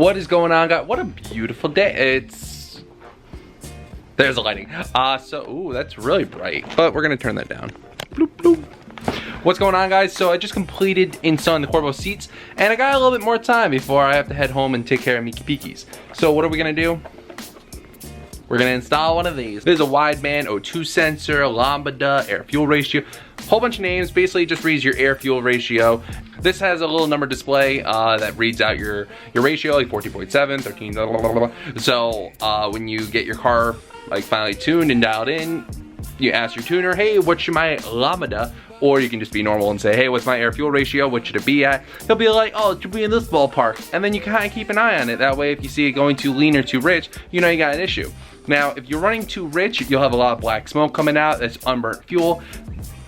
What is going on, guys? What a beautiful day. There's the lighting. Ooh, that's really bright, but we're gonna turn that down. Bloop, bloop. What's going on, guys? So I just completed installing the Corvo seats, and I got a little bit more time before I have to head home and take care of Mickey Peekies. So what are we gonna do? We're gonna install one of these. There's a wideband O2 sensor, lambda, air fuel ratio, whole bunch of names. Basically just reads your air fuel ratio. This has a little number display that reads out your ratio, like 14.7, 13, blah, blah, blah, blah. So when you get your car like finally tuned and dialed in, you ask your tuner, hey, what should my lambda? Or you can just be normal and say, hey, what's my air fuel ratio? What should it be at? He'll be like, oh, it should be in this ballpark. And then you kind of keep an eye on it. That way, if you see it going too lean or too rich, you know you got an issue. Now, if you're running too rich, you'll have a lot of black smoke coming out. That's unburnt fuel.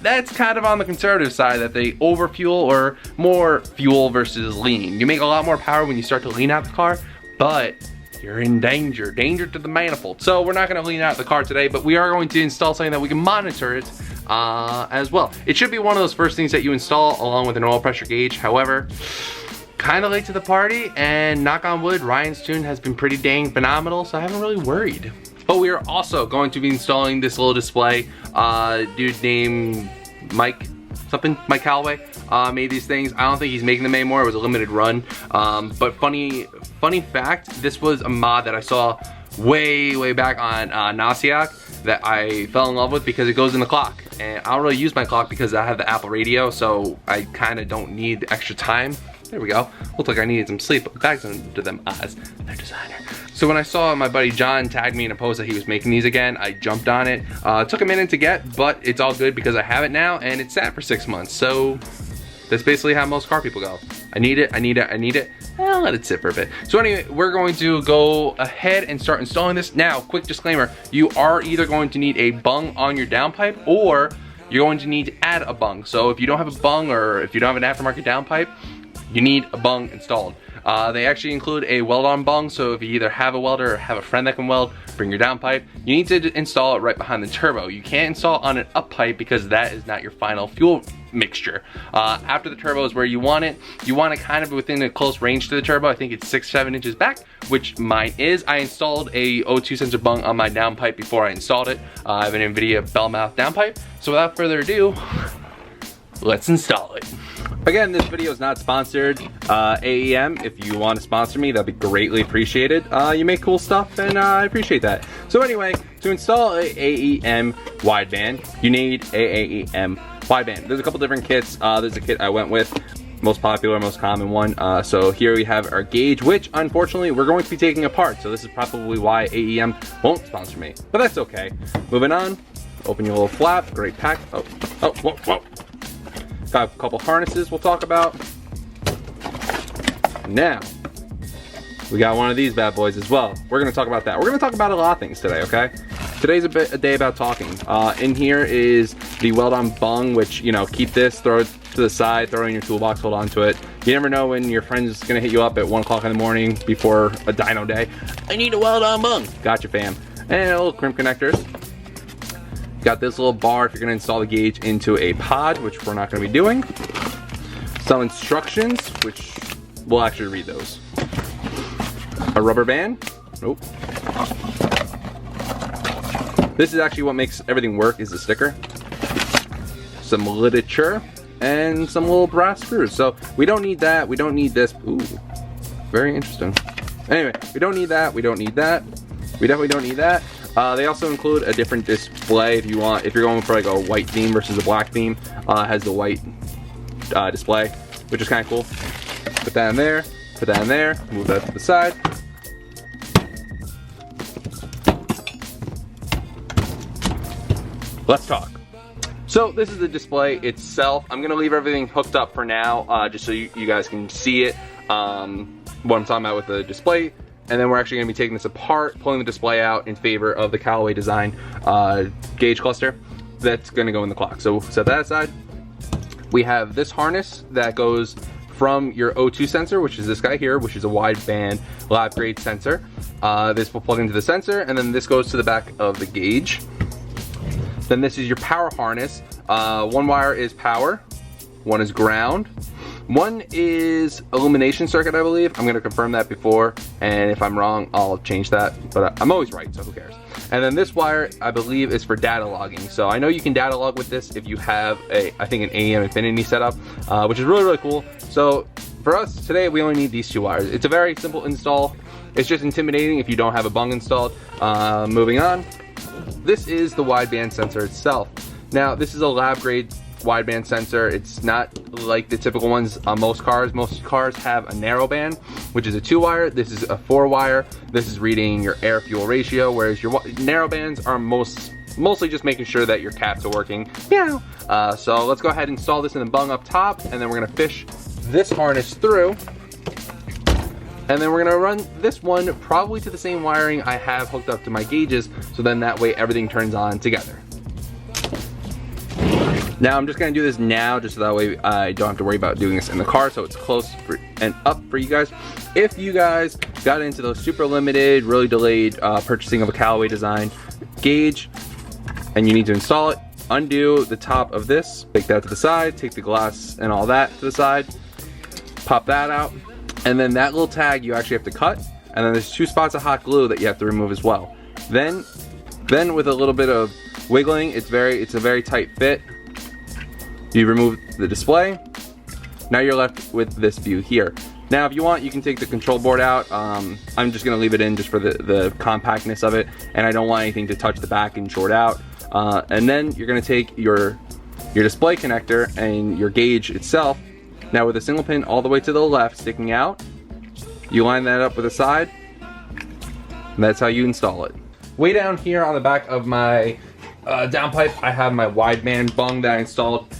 That's kind of on the conservative side, that they overfuel or more fuel versus lean. You make a lot more power when you start to lean out the car, but you're in danger to the manifold. So we're not gonna lean out the car today, but we are going to install something that we can monitor it as well. It should be one of those first things that you install along with an oil pressure gauge. However, kind of late to the party, and knock on wood, Ryan's tune has been pretty dang phenomenal, so I haven't really worried. But we are also going to be installing this little display. Dude named Mike Callaway made these things. I don't think he's making them anymore. It was a limited run. But funny fact, this was a mod that I saw way back on Nasiak that I fell in love with because it goes in the clock. And I don't really use my clock because I have the Apple radio, so I kind of don't need extra time. There we go. Looked like I needed some sleep, but back to them eyes. They're designer. So when I saw my buddy John tag me in a post that he was making these again, I jumped on it. It took a minute to get, but it's all good because I have it now and it's sat for 6 months. So that's basically how most car people go. I need it. I'll let it sit for a bit. So anyway, we're going to go ahead and start installing this. Now, quick disclaimer, you are either going to need a bung on your downpipe or you're going to need to add a bung. So if you don't have a bung or if you don't have an aftermarket downpipe, you need a bung installed. They actually include a weld-on bung, so if you either have a welder or have a friend that can weld, bring your downpipe. You need to install it right behind the turbo. You can't install on an up pipe because that is not your final fuel mixture. After the turbo is where you want it. You want it kind of within a close range to the turbo. I think it's 6-7 inches back, which mine is. I installed a O2 sensor bung on my downpipe before I installed it. I have an NVIDIA bell mouth downpipe. So without further ado, let's install it. Again, this video is not sponsored. AEM, if you want to sponsor me, that'd be greatly appreciated. You make cool stuff and I appreciate that. So anyway, to install a AEM wideband, you need a AEM wideband. There's a couple different kits. There's a kit I went with, most popular, most common one. So here we have our gauge, which unfortunately we're going to be taking apart. So this is probably why AEM won't sponsor me, but that's okay. Moving on, open your little flap, great pack. Whoa. Got a couple harnesses we'll talk about. Now, we got one of these bad boys as well. We're gonna talk about that. We're gonna talk about a lot of things today, okay? Today's a day about talking. In here is the weld-on bung, which, you know, keep this, throw it to the side, throw it in your toolbox, hold on to it. You never know when your friend's gonna hit you up at 1 o'clock in the morning before a dyno day. I need a weld-on bung. Gotcha, fam. And a little crimp connectors. Got this little bar if you're gonna install the gauge into a pod, which we're not gonna be doing. Some instructions, which we'll actually read those. A rubber band. Nope. This is actually what makes everything work, is the sticker. Some literature and some little brass screws. So we don't need that, we don't need this. Ooh, very interesting. Anyway, we don't need that, we don't need that. We definitely don't need that. They also include a different display if you're going for like a white theme versus a black theme. Has the white display, which is kind of cool. Put that in there, put that in there, move that to the side. Let's talk. So this is the display itself. I'm gonna leave everything hooked up for now, just so you guys can see it, what I'm talking about with the display. And then we're actually gonna be taking this apart, pulling the display out in favor of the Callaway design gauge cluster that's gonna go in the clock. So set that aside. We have this harness that goes from your O2 sensor, which is this guy here, which is a wideband lab grade sensor. This will plug into the sensor, and then this goes to the back of the gauge. Then this is your power harness. One wire is power, one is ground. One is illumination circuit, I believe. I'm gonna confirm that before, and if I'm wrong, I'll change that, but I'm always right, so who cares. And then this wire, I believe, is for data logging. So I know you can data log with this if you have I think an AEM Infinity setup, which is really, really cool. So for us today, we only need these 2 wires. It's a very simple install. It's just intimidating if you don't have a bung installed. Moving on, this is the wideband sensor itself. Now, this is a lab grade wideband sensor. It's not like the typical ones on most cars. Most cars have a narrow band, which is a 2 wire. This is a 4 wire. This is reading your air fuel ratio, whereas your narrow bands are mostly just making sure that your caps are working. Yeah. So let's go ahead and install this in the bung up top, and then we're gonna fish this harness through. And then we're gonna run this one probably to the same wiring I have hooked up to my gauges, so then that way everything turns on together. Now I'm just gonna do this now, just so that way I don't have to worry about doing this in the car, so it's close and up for you guys. If you guys got into those super limited, really delayed purchasing of a Callaway design gauge, and you need to install it, undo the top of this, take that to the side, take the glass and all that to the side, pop that out, and then that little tag you actually have to cut, and then there's 2 spots of hot glue that you have to remove as well. Then with a little bit of wiggling, it's a very tight fit. You remove the display. Now you're left with this view here. Now if you want, you can take the control board out. I'm just gonna leave it in just for the compactness of it, and I don't want anything to touch the back and short out. And then you're gonna take your display connector and your gauge itself. Now with a single pin all the way to the left sticking out, you line that up with the side, and that's how you install it. Way down here on the back of my downpipe, I have my wideband bung that I installed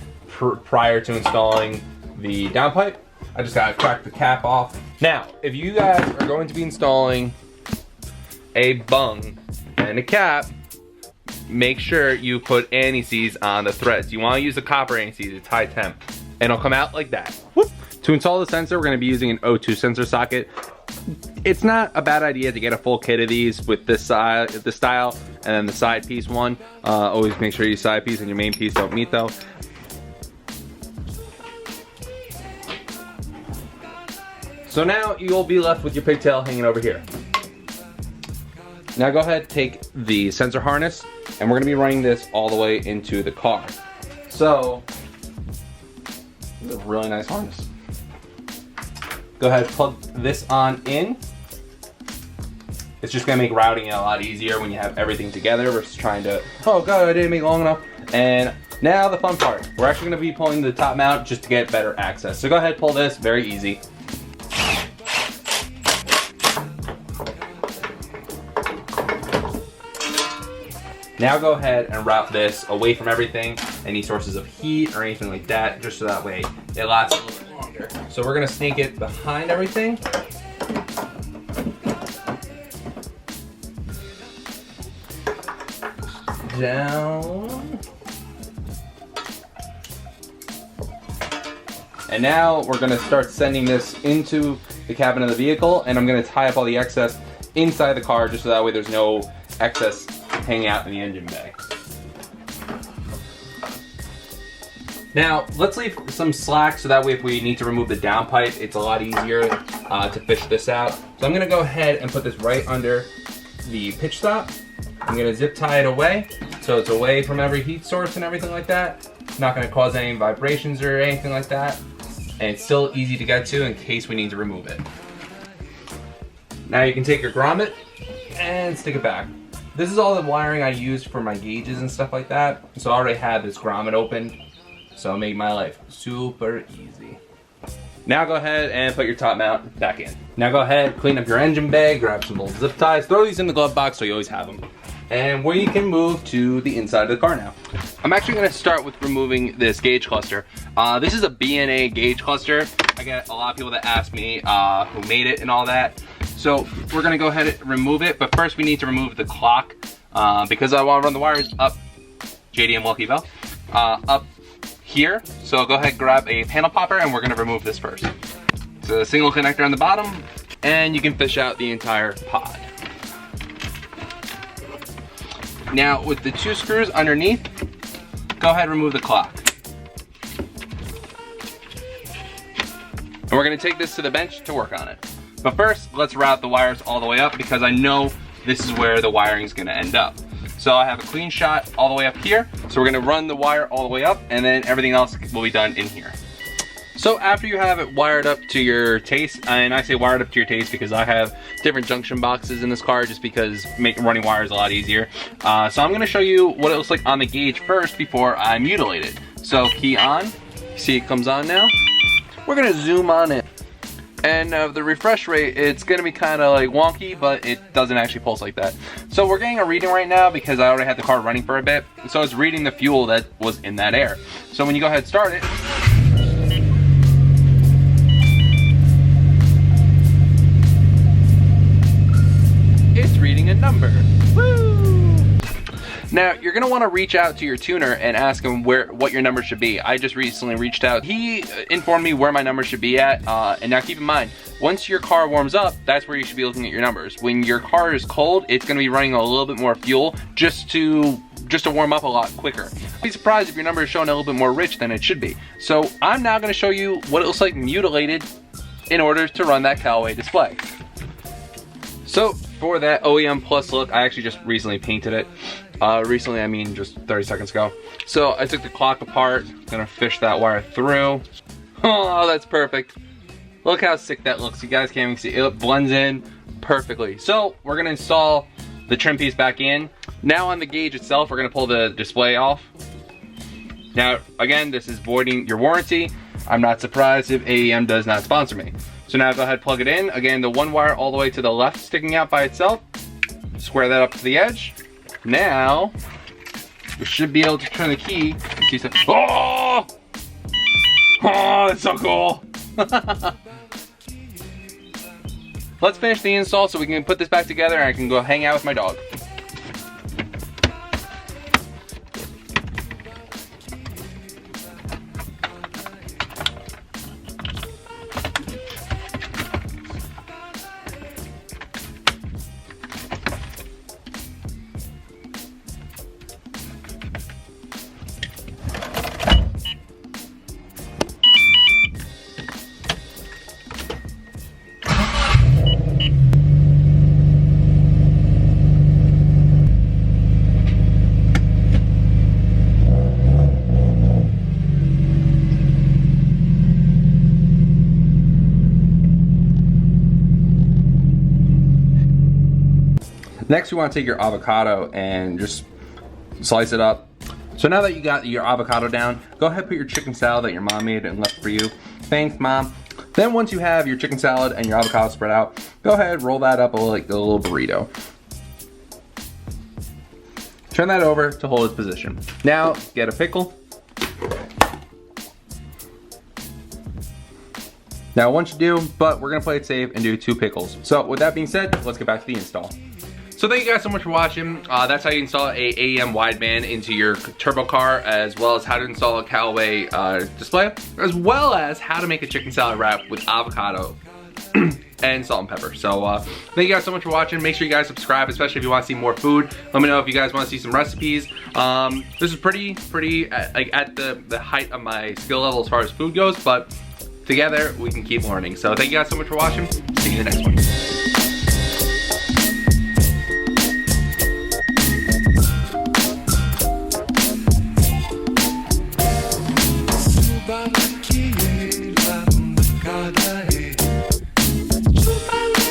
prior to installing the downpipe. I just gotta crack the cap off. Now, if you guys are going to be installing a bung and a cap, make sure you put anti-seize on the threads. You wanna use the copper anti-seize, it's high temp, and it'll come out like that. Whoop. To install the sensor, we're gonna be using an O2 sensor socket. It's not a bad idea to get a full kit of these with this style, and then the side piece one. Always make sure your side piece and your main piece don't meet though. So now you'll be left with your pigtail hanging over here. Now go ahead, take the sensor harness, and we're gonna be running this all the way into the car. So, this is a really nice harness. Go ahead, plug this on in. It's just gonna make routing it a lot easier when you have everything together versus trying to, oh god, I didn't make it long enough. And now the fun part. We're actually gonna be pulling the top mount just to get better access. So go ahead, pull this, very easy. Now go ahead and wrap this away from everything, any sources of heat or anything like that, just so that way it lasts a little longer. So we're gonna snake it behind everything. Down. And now we're gonna start sending this into the cabin of the vehicle, and I'm gonna tie up all the excess inside the car just so that way there's no excess hanging out in the engine bay. Now, let's leave some slack so that way if we need to remove the downpipe, it's a lot easier to fish this out. So I'm gonna go ahead and put this right under the pitch stop. I'm gonna zip tie it away so it's away from every heat source and everything like that. It's not gonna cause any vibrations or anything like that. And it's still easy to get to in case we need to remove it. Now you can take your grommet and stick it back. This is all the wiring I used for my gauges and stuff like that. So I already had this grommet open, so it made my life super easy. Now go ahead and put your top mount back in. Now go ahead, clean up your engine bay, grab some old zip ties, throw these in the glove box so you always have them. And we can move to the inside of the car now. I'm actually gonna start with removing this gauge cluster. This is a BNA gauge cluster. I get a lot of people that ask me who made it and all that. So we're gonna go ahead and remove it, but first we need to remove the clock because I wanna run the wires up, JDM Lucky Bell, up here. So go ahead and grab a panel popper and we're gonna remove this first. So a single connector on the bottom, and you can fish out the entire pod. Now with the 2 screws underneath, go ahead and remove the clock. And we're gonna take this to the bench to work on it. But first, let's route the wires all the way up because I know this is where the wiring is gonna end up. So I have a clean shot all the way up here. So we're gonna run the wire all the way up and then everything else will be done in here. So after you have it wired up to your taste, and I say wired up to your taste because I have different junction boxes in this car just because running wires a lot easier. So I'm gonna show you what it looks like on the gauge first before I mutilate it. So key on, see it comes on now. We're gonna zoom on it. And the refresh rate, it's gonna be kind of like wonky, but it doesn't actually pulse like that. So we're getting a reading right now because I already had the car running for a bit. So it's reading the fuel that was in that air. So when you go ahead and start it, it's reading a number. Woo! Now, you're gonna wanna reach out to your tuner and ask him what your number should be. I just recently reached out. He informed me where my number should be at, and now keep in mind, once your car warms up, that's where you should be looking at your numbers. When your car is cold, it's gonna be running a little bit more fuel just to warm up a lot quicker. Be surprised if your number is showing a little bit more rich than it should be. So I'm now gonna show you what it looks like mutilated in order to run that Callaway display. So for that OEM Plus look, I actually just recently painted it. Recently, I mean just 30 seconds ago. So I took the clock apart, gonna fish that wire through. Oh, that's perfect. Look how sick that looks. You guys can't even see, it blends in perfectly. So we're gonna install the trim piece back in. Now on the gauge itself, we're gonna pull the display off. Now, again, this is voiding your warranty. I'm not surprised if AEM does not sponsor me. So now go ahead, plug it in. Again, the one wire all the way to the left sticking out by itself. Square that up to the edge. Now, you should be able to turn the key. See some, oh! Oh, that's so cool. Let's finish the install so we can put this back together and I can go hang out with my dog. Next, you want to take your avocado and just slice it up. So now that you got your avocado down, go ahead and put your chicken salad that your mom made and left for you. Thanks, Mom. Then once you have your chicken salad and your avocado spread out, go ahead, roll that up like a little burrito. Turn that over to hold its position. Now, get a pickle. Now, once you do, but we're gonna play it safe and do 2 pickles. So with that being said, let's get back to the install. So thank you guys so much for watching. That's how you install a AEM wideband into your turbo car, as well as how to install a Callaway display, as well as how to make a chicken salad wrap with avocado and salt and pepper. So thank you guys so much for watching. Make sure you guys subscribe, especially if you want to see more food. Let me know if you guys want to see some recipes. This is pretty like at the height of my skill level as far as food goes, but together we can keep learning. So thank you guys so much for watching. See you in the next one.